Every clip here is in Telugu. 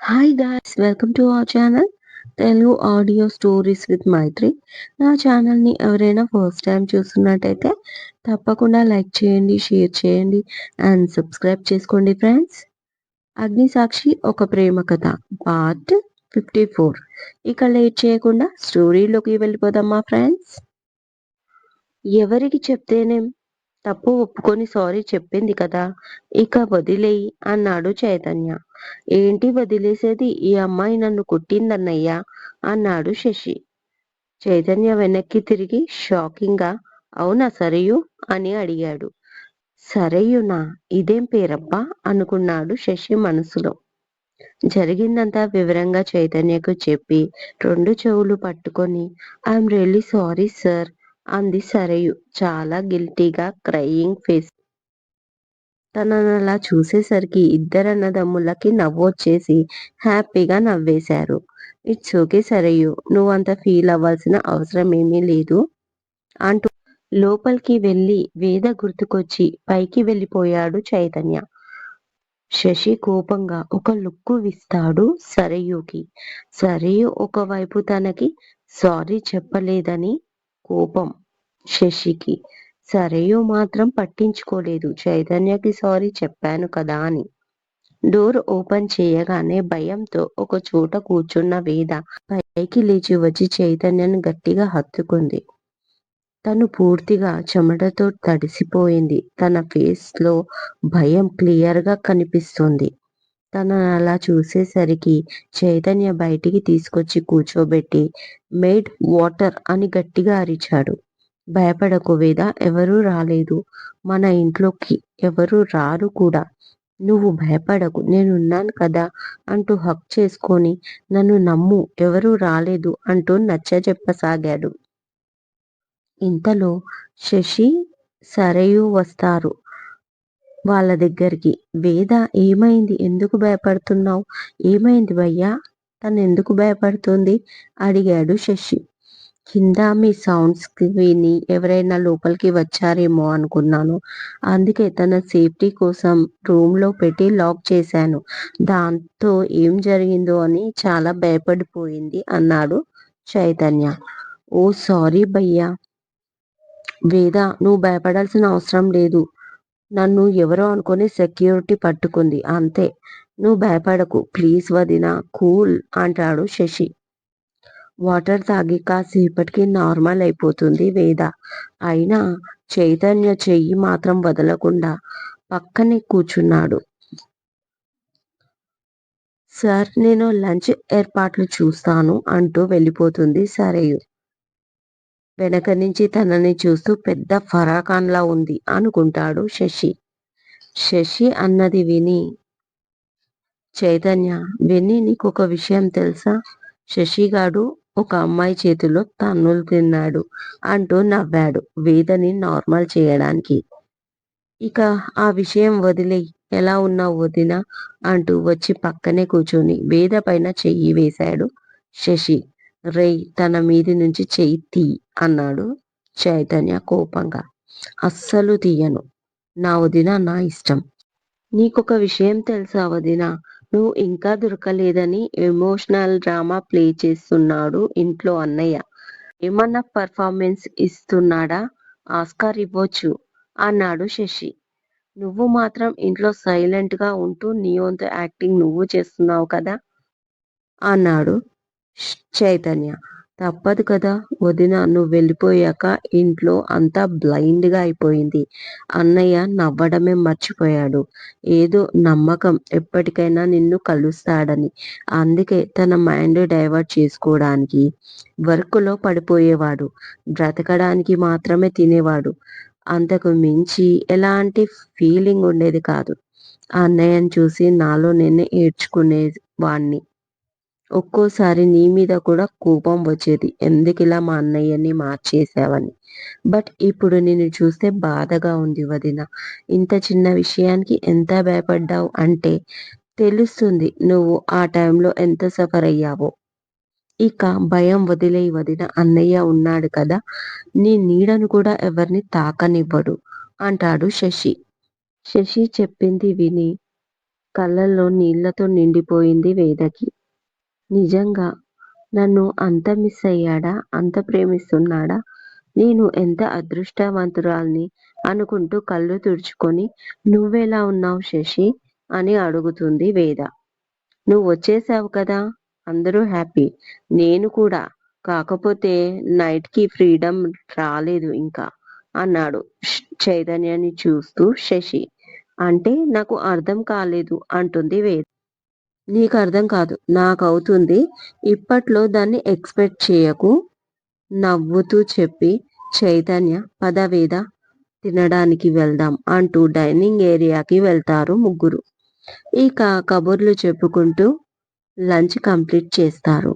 Hi guys, welcome to our channel Telugu audio stories with Maitri. నా ఛానల్ని ఎవరైనా ఫస్ట్ టైం చూస్తున్నట్టయితే తప్పకుండా లైక్ చేయండి, షేర్ చేయండి అండ్ సబ్స్క్రైబ్ చేసుకోండి ఫ్రెండ్స్. అగ్నిసాక్షి ఒక ప్రేమ కథ పార్ట్ 54. ఇక లేట్ చేయకుండా స్టోరీలోకి వెళ్ళిపోదాం మా ఫ్రెండ్స్. ఎవరికి చెప్తేనేం, తప్పు ఒప్పుకొని సారీ చెప్పింది కదా, ఇక వదిలేయి అన్నాడు చైతన్య. ఏంటి వదిలేసేది, ఈ అమ్మాయి నన్ను కొట్టిందన్నయ్యా అన్నాడు శశి. చైతన్య వెనక్కి తిరిగి షాకింగ్ గా అవునా సరియు అని అడిగాడు. సరయునా, ఇదేం పేరబ్బా అనుకున్నాడు శశి మనసులో. జరిగిందంతా వివరంగా చైతన్యకు చెప్పి రెండు చెవులు పట్టుకొని ఐఎమ్ రియల్లీ సారీ సార్ అంది సరయు చాలా గిల్టీగా, క్రయింగ్ ఫేస్. తననలా చూసేసరికి ఇద్దరన్నదమ్ములకి నవ్వొచ్చేసి హ్యాపీగా నవ్వేశారు. ఇట్స్ ఓకే సరయు, నువ్వంత ఫీల్ అవ్వాల్సిన అవసరం ఏమీ లేదు అంటూ లోపలికి వెళ్ళి వేద గుర్తుకొచ్చి పైకి వెళ్ళిపోయాడు చైతన్య. శశి కోపంగా ఒక లుక్కు విస్తాడు సరయుకి. సరయు ఒకవైపు తనకి సారీ చెప్పలేదని కోపం శశికి. సరయు మాత్రం పట్టించుకోలేదు చైతన్యకి సారీ చెప్పాను కదా అని. డోర్ ఓపెన్ చేయగానే భయంతో ఒక చోట కూర్చున్న వేద పైకి లేచి వచ్చి చైతన్యను గట్టిగా హత్తుకుంది. తను పూర్తిగా చెమటతో తడిసిపోయింది. తన ఫేస్ లో భయం క్లియర్ గా కనిపిస్తుంది. తనను అలా చూసేసరికి చైతన్య బయటికి తీసుకొచ్చి కూర్చోబెట్టి మేడ్ వాటర్ అని గట్టిగా అరిచాడు. భయపడకు వేద, ఎవరూ రాలేదు, మన ఇంట్లోకి ఎవరూ రారు కూడా, నువ్వు భయపడకు, నేనున్నాను కదా అంటూ హక్ చేసుకొని నన్ను నమ్ము, ఎవరూ రాలేదు అంటూ నచ్చజెప్పసాగాడు. ఇంతలో శశి సరయు వస్తారు వాళ్ళ దగ్గరికి. వేద, ఏమైంది, ఎందుకు భయపడుతున్నావు, ఏమైంది భయ్యా, తను ఎందుకు భయపడుతుంది అడిగాడు శశి. కింద మీ సౌండ్స్ విని ఎవరైనా లోపలికి వచ్చారేమో అనుకున్నాను, అందుకే తన సేఫ్టీ కోసం రూమ్ లో పెట్టి లాక్ చేశాను, దాంతో ఏం జరిగిందో అని చాలా భయపడిపోయింది అన్నాడు చైతన్య. ఓ సారీ భయ్యా. వేద, నువ్వు భయపడాల్సిన అవసరం లేదు, నన్ను ఎవరో అనుకుని సెక్యూరిటీ పట్టుకుంది అంతే, నువ్వు భయపడకు ప్లీజ్ వదినా, కూల్ అంటాడు శశి. వాటర్ తాగి కాసేపటికి నార్మల్ అయిపోతుంది వేద. అయినా చైతన్య చెయ్యి మాత్రం వదలకుండా పక్కనే కూర్చున్నాడు. సార్, నేను లంచ్ ఏర్పాట్లు చూస్తాను అంటూ వెళ్ళిపోతుంది సరేయు. వెనక నుంచి తనని చూస్తూ పెద్ద ఫరాఖాన్లా ఉంది అనుకుంటాడు శశి. శశి అన్నది విని చైతన్య, విని నీకొక విషయం తెలుసా, శశిగాడు ఒక అమ్మాయి చేతిలో తన్నులు తిన్నాడు అంటూ నవ్వాడు వేదని నార్మల్ చేయడానికి. ఇక ఆ విషయం వదిలేయ్, ఎలా ఉన్నావు వదినా అంటూ వచ్చి పక్కనే కూర్చొని వేద పైన చెయ్యి వేశాడు శశి. రేయ్, తన మీది నుంచి చెయ్యి తీ అన్నాడు చైతన్య కోపంగా. అస్సలు తీయను, నా వదిన నా ఇష్టం. నీకొక విషయం తెలుసా వదినా, నువ్వు ఇంకా దొరకలేదని ఎమోషనల్ డ్రామా ప్లే చేస్తున్నాడు ఇంట్లో అన్నయ్య. ఏమన్నా పర్ఫార్మెన్స్ ఇస్తున్నాడా, ఆస్కార్ ఇవ్వొచ్చు అన్నాడు శశి. నువ్వు మాత్రం ఇంట్లో సైలెంట్ గా ఉంటూ నీ వంతు యాక్టింగ్ నువ్వు చేస్తున్నావు కదా అన్నాడు చైతన్య. తప్పదు కదా వదిన, నువ్వు వెళ్ళిపోయాక ఇంట్లో అంతా బ్లైండ్ గా అయిపోయింది. అన్నయ్య నవ్వడమే మర్చిపోయాడు. ఏదో నమ్మకం ఎప్పటికైనా నిన్ను కలుస్తాడని, అందుకే తన మైండ్ డైవర్ట్ చేసుకోవడానికి వర్క్ లో పడిపోయేవాడు. బ్రతకడానికి మాత్రమే తినేవాడు, అంతకు మించి ఎలాంటి ఫీలింగ్ ఉండేది కాదు. ఆ అన్నయ్యను చూసి నాలో నేనే ఏడ్చుకునేవాణ్ణి. ఒక్కోసారి నీ మీద కూడా కోపం వచ్చేది, ఎందుకిలా మా అన్నయ్యని మార్చేసావని. బట్ ఇప్పుడు నిన్ను చూస్తే బాధగా ఉంది వదిన. ఇంత చిన్న విషయానికి ఎంత భయపడ్డావు అంటే తెలుస్తుంది నువ్వు ఆ టైంలో ఎంత సఫర్ అయ్యావో. ఇక భయం వదిలేయి వదిన, అన్నయ్య ఉన్నాడు కదా, నీ నీడను కూడా ఎవరిని తాకనివ్వడు అంటాడు శశి. శశి చెప్పింది విని కళ్ళల్లో నీళ్లతో నిండిపోయింది వేదకి. నిజంగా నన్ను అంత మిస్ అయ్యాడా? అంత ప్రేమిస్తున్నాడా? నేను ఎంత అదృష్టవంతురాల్ని అనుకుంటూ కళ్ళు తుడుచుకొని నువ్వెలా ఉన్నావు శశి? అని అడుగుతుంది వేద. నువ్వొచ్చేశావు కదా! అందరూ హ్యాపీ. నేను కూడా. కాకపోతే నైట్‌కి ఫ్రీడమ్ రాలేదు ఇంకా అన్నాడు చైతన్యని చూస్తూ శశి. అంటే నాకు అర్థం కాలేదు అంటుంది వేద. నీకర్థం కాదు. నాకవుతుంది. ఇప్పట్లో దాన్ని ఎక్స్‌పెక్ట్ చేయకు నవ్వుతూ చెప్పి చైతన్య పద వేద తినడానికి వెళ్దాం అంటూ డైనింగ్ ఏరియాకి వెళ్తారు ముగ్గురు. ఇక కబుర్లు చెప్పుకుంటూ లంచ్ కంప్లీట్ చేస్తారు.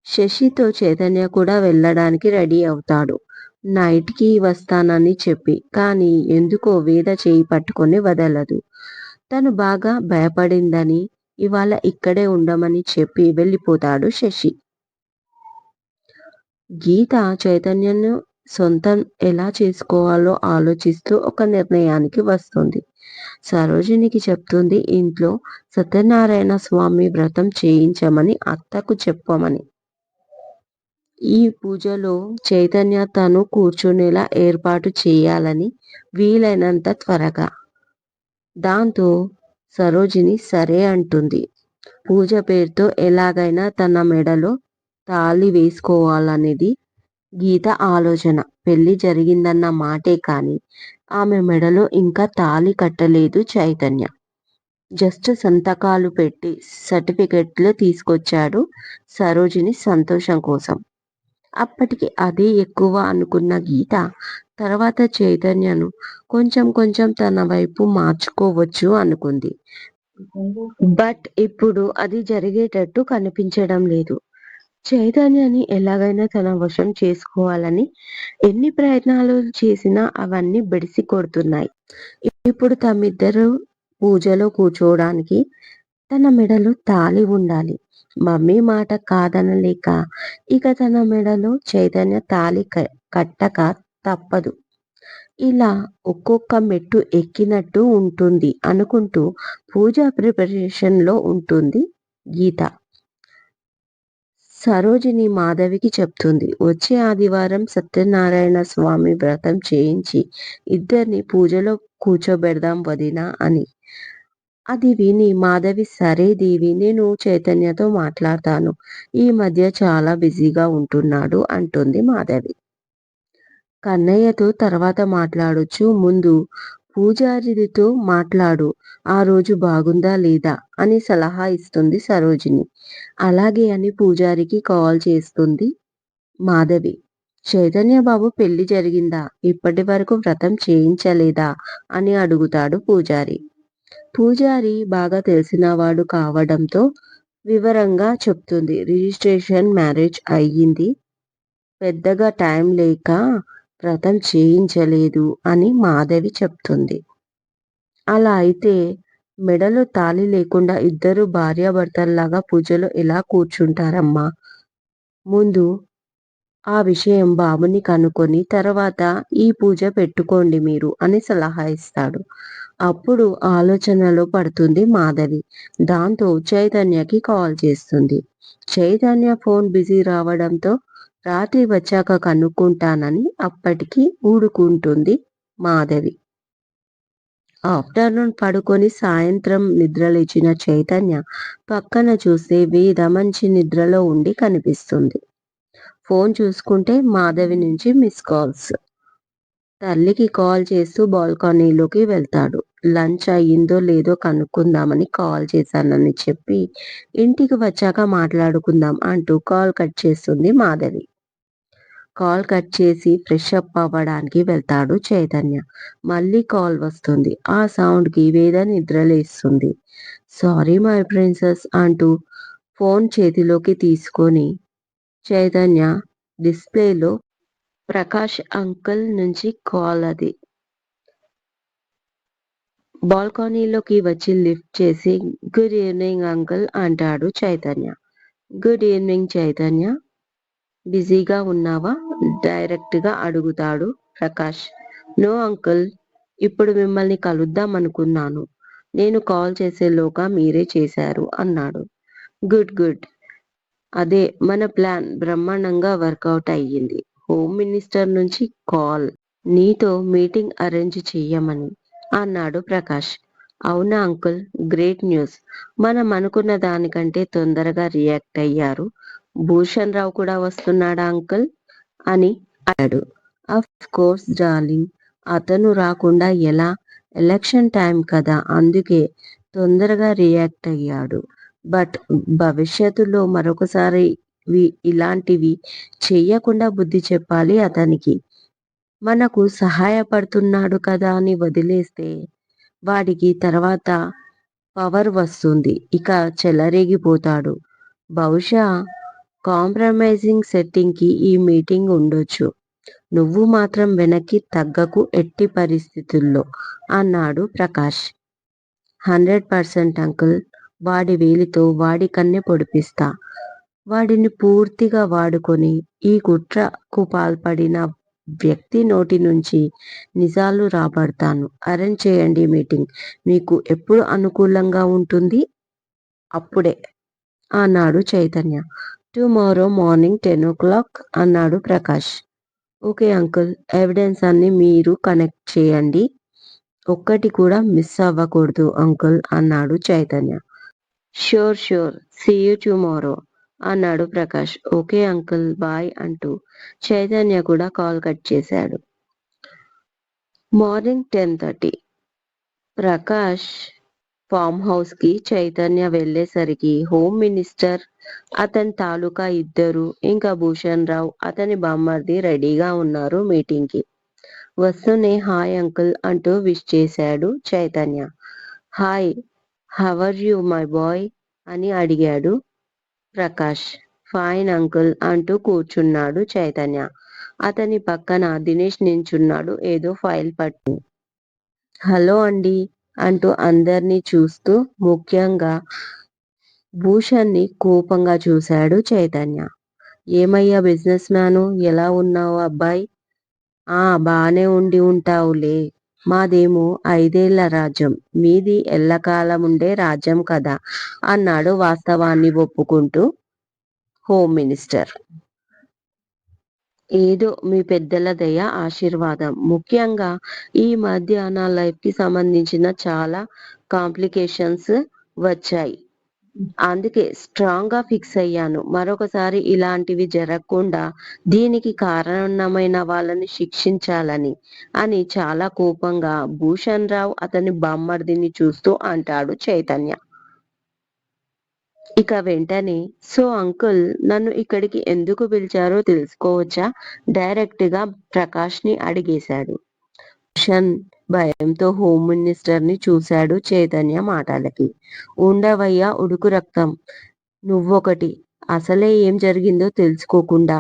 శశితో చైతన్య కూడా వెళ్ళడానికి రెడీ అవుతాడు. నైట్‌కి వస్తానని చెప్పి. కానీ ఎందుకో వేద చేయి పట్టుకొని వదలదు. తను బాగా భయపడిందని ఇవాళ ఇక్కడే ఉండమని చెప్పి వెళ్ళిపోతాడు శశి. గీత చైతన్యను సొంతం ఎలా చేసుకోవాలో ఆలోచిస్తూ ఒక నిర్ణయానికి వస్తుంది. సరోజినికి చెప్తుంది ఇంట్లో సత్యనారాయణ స్వామి వ్రతం చేయించమని అత్తకు చెప్పమని. ఈ పూజలో చైతన్య తను కూర్చునేలా ఏర్పాటు చేయాలని వీలైనంత త్వరగా. దాంతో సరోజిని సరే అంటుంది. పూజ పేరుతో ఎలాగైనా తన మెడలో తాళి వేసుకోవాలనేది గీత ఆలోచన. పెళ్లి జరిగిందన్న మాటే కాని ఆమె మెడలో ఇంకా తాళి కట్టలేదు చైతన్య. జస్ట్ సంతకాలు పెట్టి సర్టిఫికెట్లు తీసుకొచ్చాడు సరోజిని సంతోషం కోసం. అప్పటికి అదే ఎక్కువ అనుకున్న గీత తర్వాత చైతన్యను కొంచెం కొంచెం తన వైపు మార్చుకోవచ్చు అనుకుంది. బట్ ఇప్పుడు అది జరిగేటట్టు కనిపించడం లేదు. చైతన్యని ఎలాగైనా తన వశం చేసుకోవాలని ఎన్ని ప్రయత్నాలు చేసినా అవన్నీ బెడిసి కొడుతున్నాయి. ఇప్పుడు తమిద్దరూ పూజలో కూర్చోవడానికి తన మెడలో తాళి ఉండాలి. మమ్మీ మాట కాదనలేక ఇక తన మెడలో చైతన్య తాళి కట్టక తప్పదు. ఇలా ఒక్కొక్క మెట్టు ఎక్కినట్టు ఉంటుంది అనుకుంటూ పూజా ప్రిపరేషన్‌లో ఉంటుంది గీత. సరోజిని మాధవికి చెప్తుంది. వచ్చే ఆదివారం సత్యనారాయణ స్వామి వ్రతం చేయించి ఇద్దరిని పూజలో కూర్చోబెడదాం వదినా అని. అది విని మాధవి సరే దేవి నేను చైతన్యతో మాట్లాడతాను. ఈ మధ్య చాలా బిజీగా ఉంటున్నాడు అంటుంది మాధవి. కన్నయ్యతో తర్వాత మాట్లాడొచ్చు. ముందు పూజారితో మాట్లాడు. ఆ రోజు బాగుందా లేదా అని సలహా ఇస్తుంది సరోజిని. అలాగే అని పూజారికి కాల్ చేస్తుంది మాధవి. చైతన్య బాబు పెళ్లి జరిగిందా? ఇప్పటి వరకు వ్రతం చేయించలేదా? అని అడుగుతాడు పూజారి. పూజారి బాగా తెలిసినవాడు కావడంతో వివరంగా చెప్తుంది. రిజిస్ట్రేషన్ మ్యారేజ్ అయ్యింది. పెద్దగా టైం లేక వ్రతం చేయించలేదు అని మాధవి చెప్తుంది. అలా అయితే మెడలో తాళి లేకుండా ఇద్దరు భార్యాభర్తల్లాగా పూజలో ఎలా కూర్చుంటారమ్మా? ముందు ఆ విషయం బాబుని కనుక్కొని తర్వాత ఈ పూజ పెట్టుకోండి మీరు అని సలహా ఇస్తాడు. అప్పుడు ఆలోచనలో పడుతుంది మాధవి. దాంతో చైతన్యకి కాల్ చేస్తుంది. చైతన్య ఫోన్ బిజీ రావడంతో రాత్రి వచ్చాక కనుక్కుంటానని అప్పటికి ఊరుకుంటుంది మాధవి. ఆఫ్టర్‌నూన్ పడుకొని సాయంత్రం నిద్రలేచిన చైతన్య పక్కన చూస్తే వేద మంచి నిద్రలో ఉండి కనిపిస్తుంది. ఫోన్ చూసుకుంటే మాధవి నుంచి మిస్ కాల్స్. తల్లికి కాల్ చేస్తూ బాల్కనీలోకి వెళ్తాడు. లంచ్ అయ్యిందో లేదో కనుక్కుందామని కాల్ చేశానని చెప్పి ఇంటికి వచ్చాక మాట్లాడుకుందాం అంటూ కాల్ కట్ చేస్తుంది మాధవి. కాల్ కట్ చేసి ఫ్రెష్ అప్ అవ్వడానికి వెళ్తాడు చైతన్య. మళ్ళీ కాల్ వస్తుంది. ఆ సౌండ్‌కి వేద నిద్రలేస్తుంది. సారీ మై ప్రిన్సెస్ అంటూ ఫోన్ చేతిలోకి తీసుకొని చైతన్య డిస్‌ప్లేలో ప్రకాష్ అంకుల్ నుంచి కాల్ అది. బాల్కనీలోకి వచ్చి లిఫ్ట్ చేసి గుడ్ ఈవెనింగ్ అంకుల్ అంటాడు చైతన్య. Good evening Chaitanya. బిజీగా ఉన్నావా? డైరెక్ట్‌గా అడుగుతాడు ప్రకాష్. No uncle. ఇప్పుడు మిమ్మల్ని కలుద్దామనుకున్నాను. నేను కాల్ చేసేలోగా మీరే చేశారు అన్నాడు. Good good. అదే మన ప్లాన్ బ్రహ్మాండంగా వర్కౌట్ అయ్యింది. హోమ్ మినిస్టర్ నుంచి కాల్. నీతో మీటింగ్ అరేంజ్ చెయ్యమని అన్నాడు ప్రకాష్. అవునా అంకుల్, గ్రేట్ న్యూస్. మనం అనుకున్న దానికంటే తొందరగా రియాక్ట్ అయ్యారు. భూషణ్ రావు కూడా వస్తున్నాడా అంకుల్ అని అడిగాడు. అఫ్ కోర్స్ డార్లింగ్, అతను రాకుండా ఎలా, ఎలక్షన్ టైం కదా, అందుకే తొందరగా రియాక్ట్ అయ్యాడు. బట్ భవిష్యత్తులో మరొకసారి ఇలాంటివి చెయ్యకుండా బుద్ధి చెప్పాలి అతనికి. మనకు సహాయపడుతున్నాడు కదా అని వదిలేస్తే వాడికి తర్వాత పవర్ వస్తుంది, ఇక చెలరేగిపోతాడు. బహుశా కాంప్రమైజింగ్ సెట్టింగ్ కి ఈ మీటింగ్ ఉండొచ్చు. నువ్వు మాత్రం వెనక్కి తగ్గకు ఎట్టి పరిస్థితుల్లో అన్నాడు ప్రకాష్. 100% అంకుల్. వాడి వేలితో వాడి కన్నె పొడిపిస్తా. వాడిని పూర్తిగా వాడుకొని ఈ కుట్రకు పాల్పడిన వ్యక్తి నోటి నుంచి నిజాలు రాబడతాను. అరేంజ్ చేయండి మీటింగ్. మీకు ఎప్పుడు అనుకూలంగా ఉంటుంది అప్పుడే అన్నాడు చైతన్య. టుమారో మార్నింగ్ 10 o'clock అన్నాడు ప్రకాష్. ఓకే అంకుల్, ఎవిడెన్స్ అన్ని మీరు కనెక్ట్ చేయండి. ఒక్కటి కూడా మిస్ అవ్వకూడదు అంకుల్ అన్నాడు Chaitanya. Sure sure, see you tomorrow అన్నాడు ప్రకాష్. ఓకే అంకుల్, బాయ్ అంటూ చైతన్య కూడా కాల్ కట్ చేశాడు. మార్నింగ్ 10:30 ప్రకాష్ ఫామ్ హౌస్ కి చైతన్య వెళ్ళేసరికి హోమ్ మినిస్టర్, అతని తాలూకా ఇద్దరు, ఇంకా భూషణ్ రావు అతని బామ్మర్ది రెడీగా ఉన్నారు మీటింగ్ కి. వస్తూనే హాయ్ అంకుల్ అంటూ విష్ చేశాడు Chaitanya. Hi, how are you my boy అని అడిగాడు ప్రకాష్. ఫైన్ అంకుల్ అంటూ కూర్చున్నాడు చైతన్య. అతని పక్కన దినేష్ నించున్నాడు ఏదో ఫైల్ పట్టుకుని. హలో అండి అంటూ అందర్నీ చూస్తూ ముఖ్యంగా భూషణ్ని కోపంగా చూశాడు చైతన్య. ఏమయ్యా బిజినెస్ మ్యాను, ఎలా ఉన్నావు అబ్బాయి? బానే ఉండి ఉంటావులే. మాదేమో 5 ఏళ్ల రాజ్యం, మీది ఎల్లకాలముండే రాజ్యం కదా అన్నాడు వాస్తవాన్ని ఒప్పుకుంటూ హోమ్ మినిస్టర్. ఏదో మీ పెద్దల దయ, ఆశీర్వాదం. ముఖ్యంగా ఈ మధ్య నా లైఫ్ కి సంబంధించిన చాలా కాంప్లికేషన్స్ వచ్చాయి. అందుకే స్ట్రాంగ్ గా ఫిక్స్ అయ్యాను. మరొకసారి ఇలాంటివి జరగకుండా దీనికి కారణమైన వాళ్ళని శిక్షించాలని అని చాలా కోపంగా భూషణ్ రావు అతని బామ్మర్దిని చూస్తూ అంటాడు చైతన్య. ఇక వెంటనే, సో అంకుల్, నన్ను ఇక్కడికి ఎందుకు పిలిచారో తెలుసుకోవచ్చా? డైరెక్ట్ గా ప్రకాష్ ని అడిగేశాడు. భూషణ్ భయంతో హోమ్ మినిస్టర్ ని చూశాడు చైతన్య మాటలకి. ఉండవయ్యా ఉడుకు రక్తం, నువ్వొకటి, అసలే ఏం జరిగిందో తెలుసుకోకుండా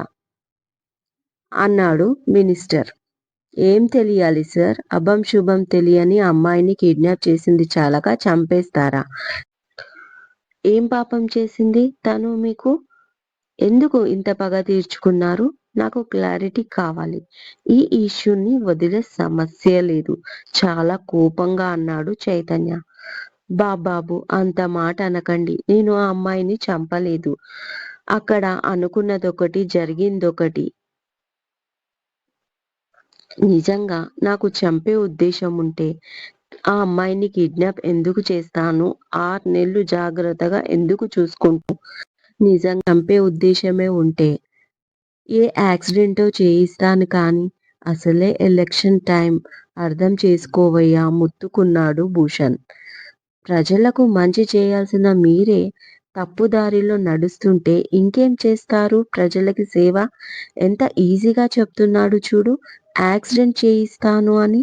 అన్నాడు మినిస్టర్. ఏం తెలియాలి సార్? అభం శుభం తెలియని అమ్మాయిని కిడ్నాప్ చేసింది చాలక చంపేస్తారా? ఏం పాపం చేసింది తను మీకు? ఎందుకు ఇంత పగ తీర్చుకున్నారు? నాకు క్లారిటీ కావాలి. ఈ ఇష్యూని వదిలే సమస్య లేదు చాలా కోపంగా అన్నాడు చైతన్య. బాబాబు, అంత మాట అనకండి. నేను ఆ అమ్మాయిని చంపలేదు. అక్కడ అనుకున్నదొకటి, జరిగిందొకటి. నిజంగా నాకు చంపే ఉద్దేశం ఉంటే ఆ అమ్మాయిని కిడ్నాప్ ఎందుకు చేస్తాను? 6 నెలలు జాగ్రత్తగా ఎందుకు చూసుకుంటాను? నిజంగా చంపే ఉద్దేశమే ఉంటే ఏ యాక్సిడెంటో చేయిస్తాను కానీ, అసలే ఎలక్షన్ టైం, అర్థం చేసుకోవయ్యా ముత్తుకున్నాడు భూషణ్. ప్రజలకు మంచి చేయాల్సిన మీరే తప్పుదారిలో నడుస్తుంటే ఇంకేం చేస్తారు ప్రజలకి సేవ? ఎంత ఈజీగా చెప్తున్నాడు చూడు, యాక్సిడెంట్ చేయిస్తాను అని.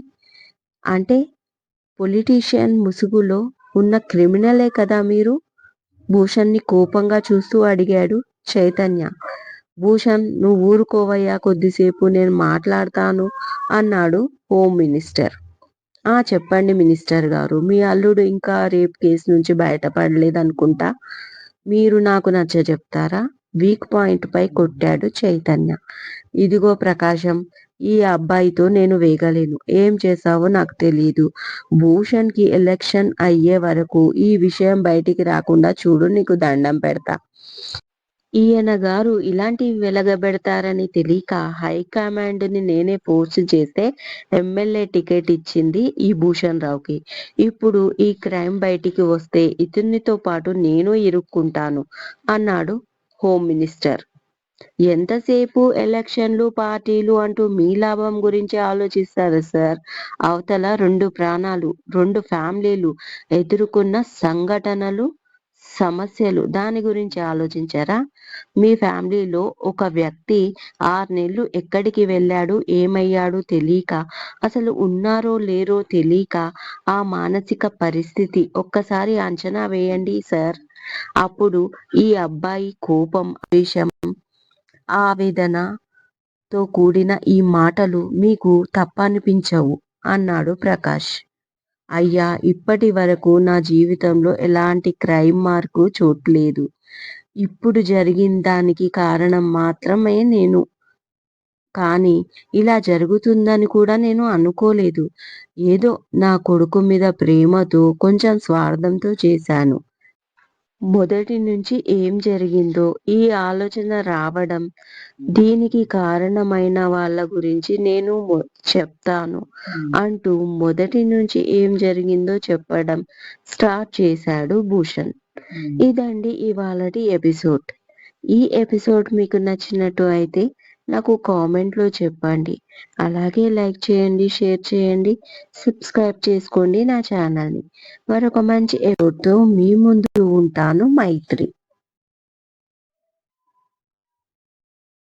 అంటే పొలిటీషియన్ ముసుగులో ఉన్న క్రిమినలే కదా మీరు? భూషణ్ని కోపంగా చూస్తూ అడిగాడు చైతన్య. భూషణ్, నువ్వు ఊరుకోవయ్యా కొద్దిసేపు, నేను మాట్లాడతాను అన్నాడు హోమ్ మినిస్టర్. చెప్పండి మినిస్టర్ గారు, మీ అల్లుడు ఇంకా రేప్ కేసు నుంచి బయటపడలేదనుకుంటా. మీరు నాకు నచ్చజెప్తారా? వీక్ పాయింట్ పై కొట్టాడు చైతన్య. ఇదిగో ప్రకాశం, ఈ అబ్బాయితో నేను వేగలేను. ఏం చేశావో నాకు తెలీదు. భూషణ్‌కి ఎలక్షన్ అయ్యే వరకు ఈ విషయం బయటికి రాకుండా చూడు, నీకు దండం పెడతా. ఈయన గారు ఇలాంటివి వెలగబెడతారని తెలీక హైకమాండ్‌ని నేనే ఫోర్స్ చేస్తే ఎమ్మెల్యే టికెట్ ఇచ్చింది ఈ భూషణ్ రావుకి. ఇప్పుడు ఈ క్రైమ్ బయటికి వస్తే ఇతనితో పాటు నేను ఇరుక్కుంటాను అన్నాడు హోమ్ మినిస్టర్. ఎంతసేపు ఎలక్షన్లు, పార్టీలు అంటూ మీ లాభం గురించి ఆలోచిస్తారు సార్. అవతల 2 ప్రాణాలు, 2 ఫ్యామిలీలు ఎదుర్కొన్న సంఘటనలు, సమస్యలు దాని గురించి ఆలోచించారా? మీ ఫ్యామిలీలో ఒక వ్యక్తి 6 నెలలు ఎక్కడికి వెళ్ళాడు, ఏమయ్యాడో తెలీక, అసలు ఉన్నారో లేరో తెలీక ఆ మానసిక పరిస్థితి ఒక్కసారి అంచనా వేయండి సార్. అప్పుడు ఈ అబ్బాయి కోపం, ఆవేశం, ఆవేదనతో కూడిన ఈ మాటలు మీకు తప్పనిపించవు అన్నాడు ప్రకాష్. అయ్యా, ఇప్పటి వరకు నా జీవితంలో ఎలాంటి క్రైమ్ మార్కు చూడలేదు. ఇప్పుడు జరిగిన దానికి కారణం మాత్రమే నేను. కానీ ఇలా జరుగుతుందని కూడా నేను అనుకోలేదు. ఏదో నా కొడుకు మీద ప్రేమతో, కొంచెం స్వార్థంతో చేశాను. మొదటి నుంచి ఏం జరిగిందో ఈ ఆలోచన రావడం, దీనికి కారణమైన వాళ్ళ గురించి నేను చెప్తాను అంటూ మొదటి నుంచి ఏం జరిగిందో చెప్పడం స్టార్ట్ చేశాడు భూషణ్. ఇదండి ఇవాళటి ఎపిసోడ్. ఈ ఎపిసోడ్ మీకు నచ్చినట్టు అయితే నాకు కామెంట్లో చెప్పండి. అలాగే లైక్ చేయండి, షేర్ చేయండి, సబ్స్క్రైబ్ చేసుకోండి నా ఛానల్ని. మరొక మంచి ఎపిసోడ్తో మీ ముందు ఉంటాను. మైత్రి.